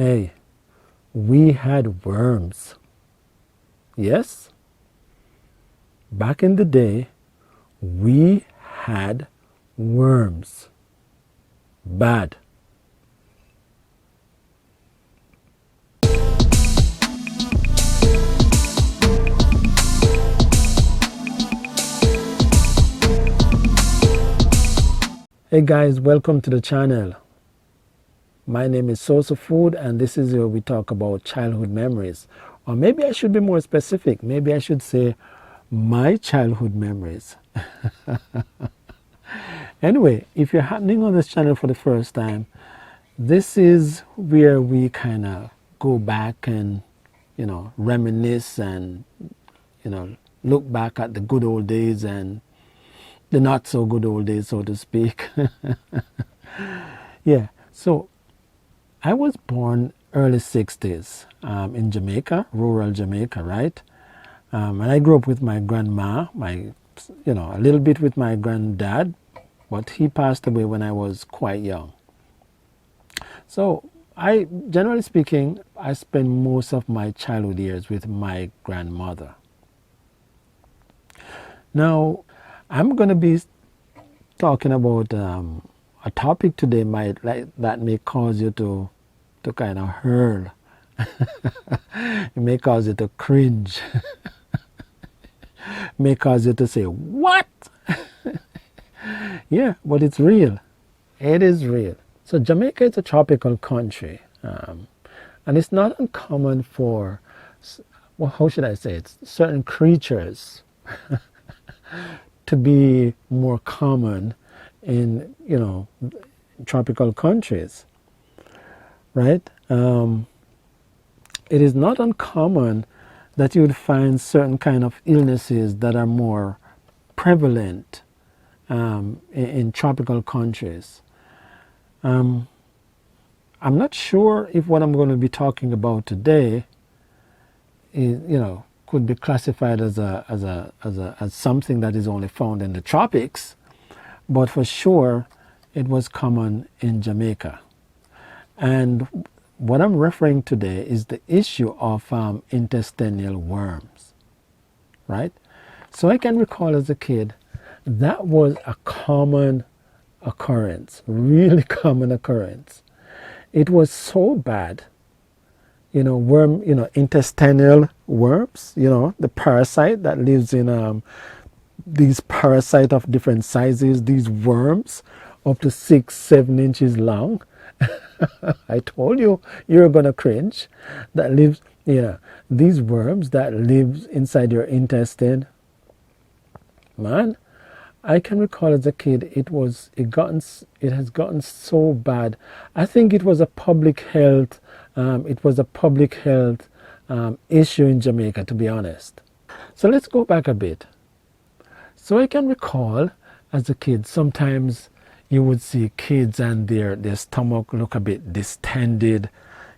Hey, we had worms. Yes, back in the day, we had worms. Bad. Hey guys, welcome to the channel. My name is Source of Food, and this is where we talk about childhood memories. Or maybe I should be more specific. Maybe I should say my childhood memories. Anyway, if you're happening on this channel for the first time, this is where we kind of go back and, reminisce and, look back at the good old days and the not so good old days, so to speak. Yeah, so I was born early 60s in Jamaica, rural Jamaica, right? And I grew up with my grandma, a little bit with my granddad, but he passed away when I was quite young. So generally speaking, I spent most of my childhood years with my grandmother. Now, I'm going to be talking about a topic today that may cause you to kind of hurl. It may cause you to cringe. It may cause you to say, "What?" Yeah, but it's real. It is real. So Jamaica is a tropical country, and it's not uncommon for, well, how should I say it, certain creatures to be more common in, tropical countries, right? It is not uncommon that you would find certain kind of illnesses that are more prevalent in tropical countries. I'm not sure if what I'm going to be talking about today is, could be classified as something that is only found in the tropics, but for sure it was common in Jamaica. And what I'm referring today is the issue of intestinal worms, right? So I can recall as a kid that was a common occurrence, really common occurrence. It was so bad, intestinal worms, the parasite that lives in these parasites of different sizes, these worms up to 6-7 inches long. I told you were gonna cringe. That lives, these worms that lives inside your intestine. Man, I can recall as a kid, it has gotten so bad. I think it was a public health, issue in Jamaica, to be honest. So let's go back a bit. So I can recall as a kid, sometimes you would see kids and their stomach look a bit distended,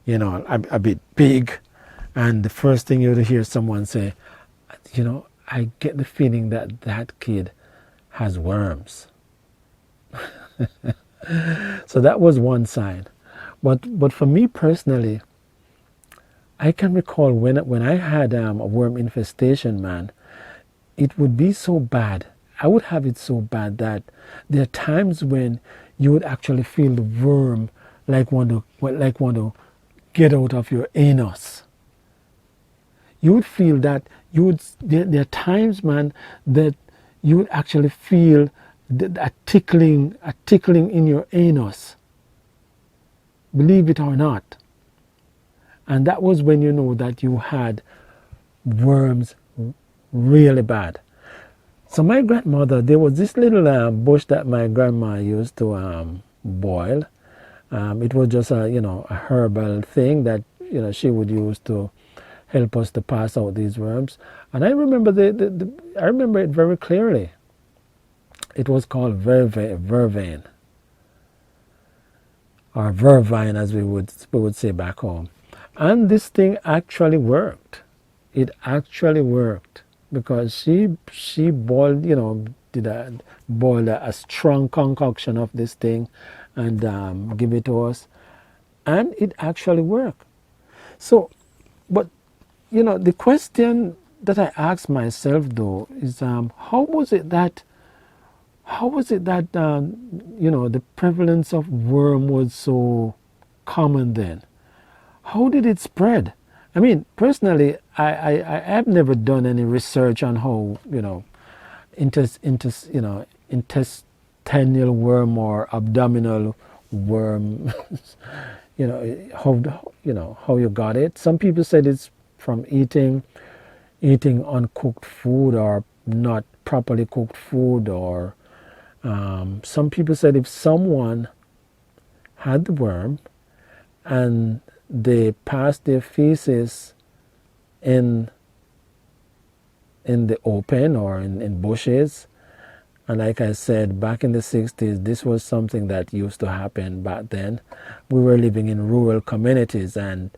a bit big, and the first thing you would hear someone say, I get the feeling that kid has worms. So that was one sign. But for me personally, I can recall when I had a worm infestation, man, it would be so bad. I would have it so bad that there are times when you would actually feel the worm want to get out of your anus. You would feel that there are times, man, that you would actually feel a tickling in your anus. Believe it or not. And that was when you know that you had worms really bad. So my grandmother, there was this little bush that my grandma used to boil. It was just a herbal thing that she would use to help us to pass out these worms. And I remember I remember it very clearly. It was called vervain, or vervine, as we would say back home. And this thing actually worked. It actually worked because she boiled, boiled a strong concoction of this thing and give it to us. and it actually worked. So, but the question that I asked myself though is, how was it that the prevalence of worm was so common then? How did it spread? I mean, personally, I have never done any research on how intestinal worm or abdominal worm, how you got it. Some people said it's from eating uncooked food or not properly cooked food, or some people said if someone had the worm and they passed their feces in the open or in bushes. And like I said, back in the 60s, this was something that used to happen back then. We were living in rural communities, and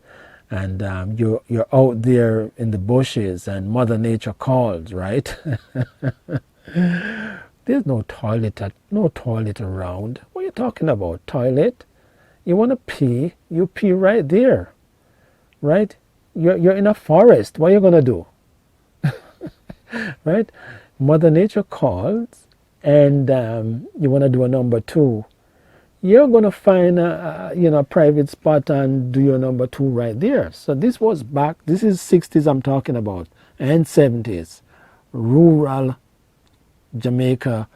you're out there in the bushes, and Mother Nature calls, right? There's no toilet around. What are you talking about? Toilet? You want to pee? You pee right there, right? You're in a forest. What are you gonna do? Right? Mother Nature calls, and you want to do a number two. You're gonna find a private spot and do your number two right there. So this was back. This is 60s I'm talking about, and 70s. Rural Jamaica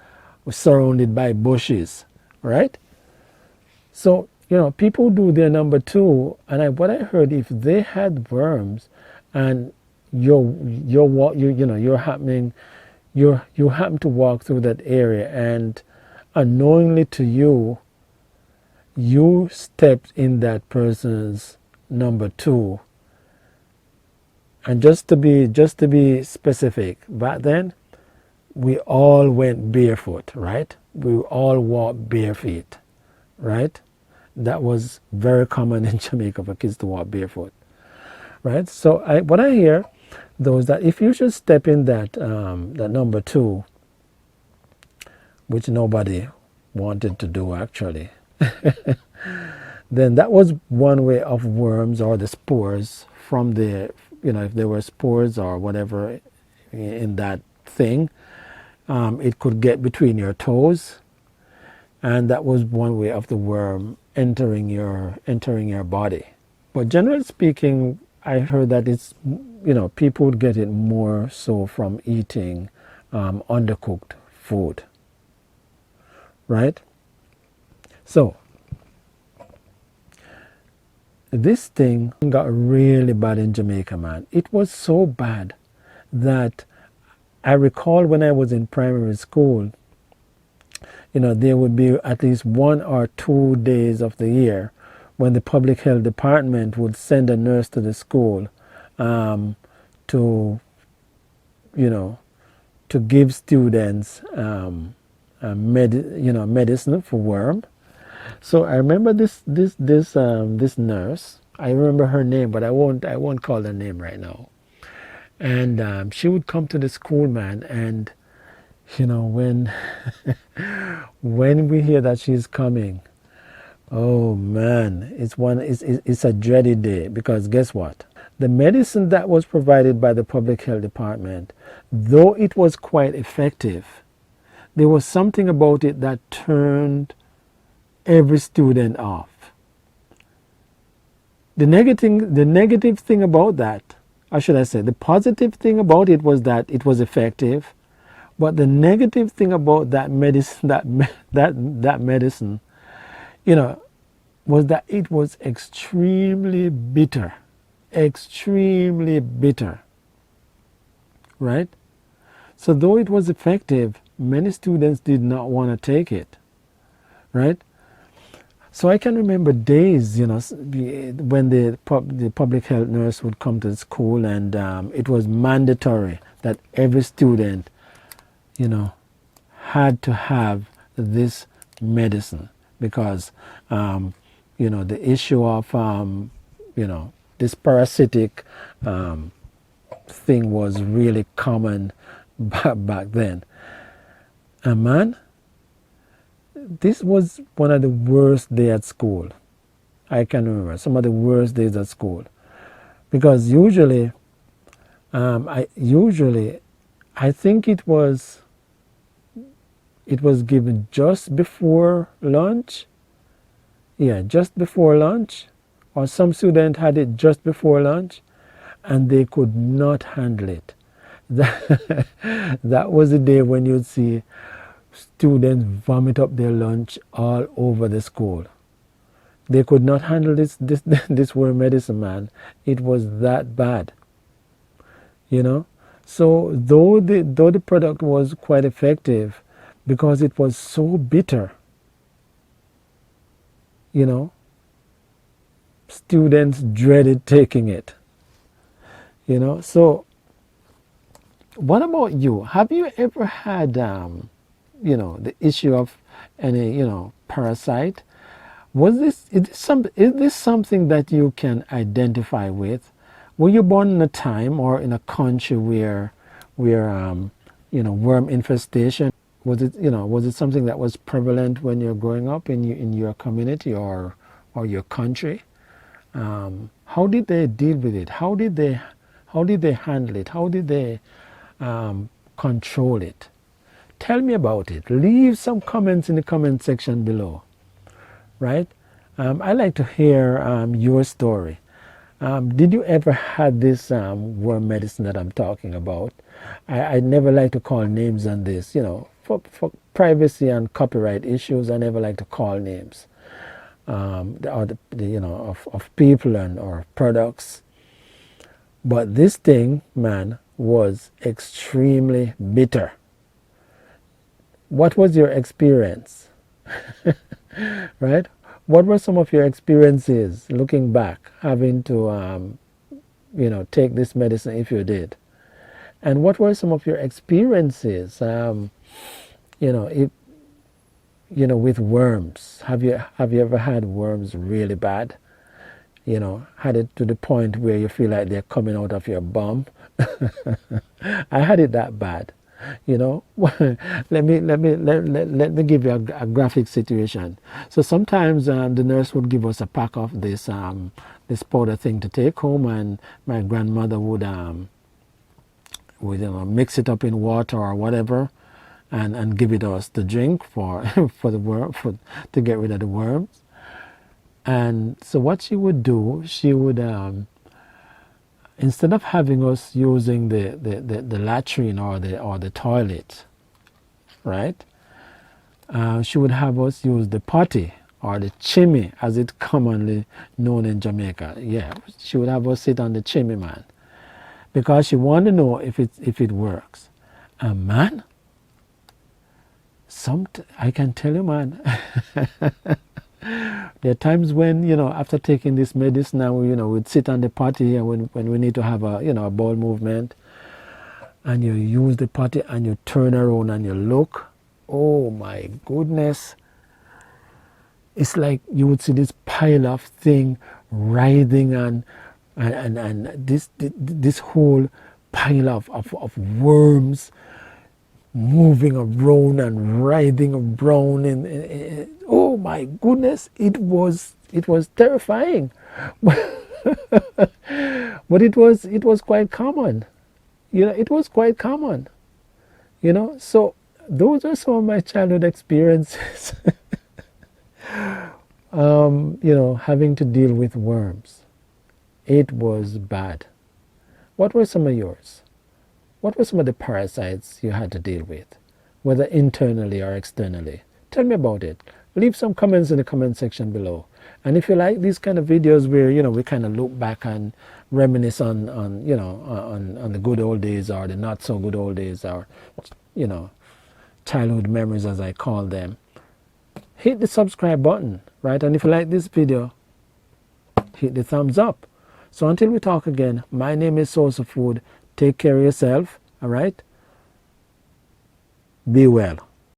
was surrounded by bushes, right? So people do their number two, and what I heard, if they had worms, and you happen to walk through that area, and unknowingly to you stepped in that person's number two. And just to be specific, back then we all went barefoot, right? We all walked bare feet, right? That was very common in Jamaica for kids to walk barefoot, right? So what I hear though is that if you should step in that number two, which nobody wanted to do actually, then that was one way of worms or the spores from the, if there were spores or whatever in that thing, it could get between your toes, and that was one way of the worm entering your body. But generally speaking, I heard that it's, people would get it more so from eating undercooked food, right? So this thing got really bad in Jamaica, man. It was so bad that I recall when I was in primary school, there would be at least 1 or 2 days of the year when the public health department would send a nurse to the school to give students medicine for worm. So I remember this nurse. I remember her name, but I won't call her name right now. And she would come to the school, man, and when when we hear that she's coming, oh man, it's a dreaded day, because guess what? The medicine that was provided by the public health department, though it was quite effective, there was something about it that turned every student off. The negative thing about that, or should I say, the positive thing about it was that it was effective, but the negative thing about that medicine, that medicine, was that it was extremely bitter, right? So though it was effective, many students did not want to take it, right? So I can remember days, when the public health nurse would come to the school, and it was mandatory that every student, had to have this medicine, because, the issue of, this parasitic thing was really common back then. And man, this was one of the worst days at school. I can remember some of the worst days at school, because usually, I think it was given just before lunch. Yeah, just before lunch, or some student had it just before lunch, and they could not handle it. That, that was the day when you'd see students vomit up their lunch all over the school. They could not handle this worm medicine, man. It was that bad, you know. So though the product was quite effective, because it was so bitter, you know, students dreaded taking it, you know. So what about you? Have you ever had the issue of any parasite? Is this something that you can identify with? Were you born in a time or in a country where worm infestation, was it something that was prevalent when you're growing up in your community or your country? How did they deal with it? How did they handle it? How did they control it? Tell me about it. Leave some comments in the comment section below. Right? I like to hear your story. Did you ever had this worm medicine that I'm talking about? I never like to call names on this, for privacy and copyright issues. I never like to call names of people and or products. But this thing, man, was extremely bitter. What was your experience? Right? What were some of your experiences looking back, having to, take this medicine if you did? And what were some of your experiences, with worms? Have you ever had worms really bad? Had it to the point where you feel like they're coming out of your bum? I had it that bad. Let me give you a graphic situation. So sometimes the nurse would give us a pack of this powder thing to take home, and my grandmother would mix it up in water or whatever, and give it us to drink for to get rid of the worms. And so what she would do, she would instead of having us using the latrine or the toilet, right? She would have us use the potty or the chimney, as it's commonly known in Jamaica. Yeah, she would have us sit on the chimney, man, because she wanted to know if it works. And man, I can tell you, man. There are times when, after taking this medicine, now we'd sit on the potty, and when we need to have a bowel movement, and you use the potty and you turn around and you look, oh my goodness, it's like you would see this pile of thing writhing, and this whole pile of worms moving around and writhing around, and oh my goodness, it was terrifying. But it was quite common. It was quite common. So those are some of my childhood experiences. Having to deal with worms. It was bad. What were some of yours? What were some of the parasites you had to deal with, whether internally or externally? Tell me about it. Leave some comments in the comment section below. And if you like these kind of videos where we kind of look back and reminisce on the good old days or the not so good old days, or childhood memories, as I call them, hit the subscribe button, right? And if you like this video, hit the thumbs up. So until we talk again, my name is Source of Food. Take care of yourself, all right? Be well.